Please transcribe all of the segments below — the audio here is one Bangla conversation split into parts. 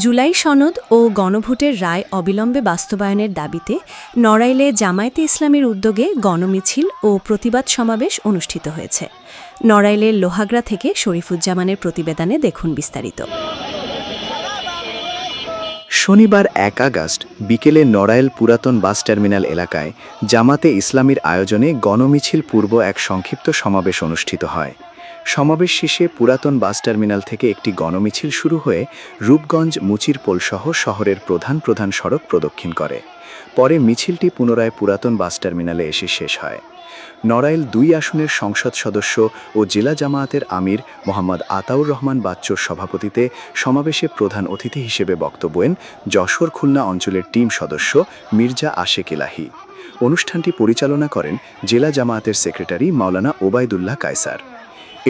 জুলাই সনদ ও গণভোটের রায় অবিলম্বে বাস্তবায়নের দাবিতে নড়াইলে জামায়াতে ইসলামীর উদ্যোগে গণমিছিল ও প্রতিবাদ সমাবেশ অনুষ্ঠিত হয়েছে। নড়াইলের লোহাগড়া থেকে শরীফুজ্জামানের প্রতিবেদনে দেখুন বিস্তারিত। শনিবার ১ আগস্ট বিকেলে নড়াইল পুরাতন বাস টার্মিনাল এলাকায় জামাতে ইসলামীর আয়োজনে গণমিছিল পূর্ব এক সংক্ষিপ্ত সমাবেশ অনুষ্ঠিত হয়। সমাবেশ শেষে পুরাতন বাস টার্মিনাল থেকে একটি গণমিছিল শুরু হয়ে রূপগঞ্জ মুচিরপোল সহ শহরের প্রধান প্রধান সড়ক প্রদক্ষিণ করে। পরে মিছিলটি পুনরায় পুরাতন বাস টার্মিনালে এসে শেষ হয়। নড়াইল ২ আসনের সংসদ সদস্য ও জেলা জামায়াতের আমির মোহাম্মদ আতাউর রহমান বাচ্চুর সভাপতিতে সমাবেশে প্রধান অতিথি হিসেবে বক্তব্য দেন যশোর খুলনা অঞ্চলের টিম সদস্য মির্জা আশেক ইলাহি। অনুষ্ঠানটি পরিচালনা করেন জেলা জামায়াতের সেক্রেটারি মাওলানা ওবায়দুল্লাহ কায়সার।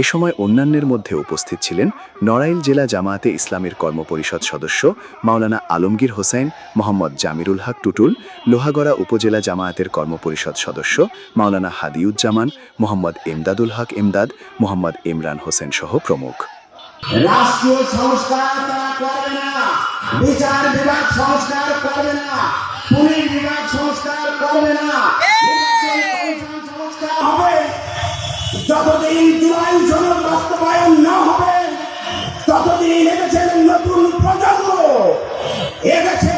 এ সময় অন্যান্যের মধ্যে উপস্থিত ছিলেন নড়াইল জেলা জামায়াতে ইসলামীর কর্মপরিষদ সদস্য মাওলানা আলমগীর হোসেন, মোহাম্মদ জামিরুল হক টুটুল, লোহাগড়া উপজেলা জামায়াতের কর্মপরিষদ সদস্য মাওলানা হাদিউজ্জামান, মোহাম্মদ এমদাদুল হক এমদাদ, মোহাম্মদ ইমরান হোসেন সহ প্রমুখ। রাষ্ট্রীয় সংস্কার তারা করবে না, বিচার বিভাগ সংস্কার করবে না, পুলিশ বিভাগ সংস্কার করবে না, সংস্কার হবে। যতদিন জুলাই সনদ বাস্তবায়ন না হবে ততদিন এদেশের নতুন প্রজন্ম, এদেশের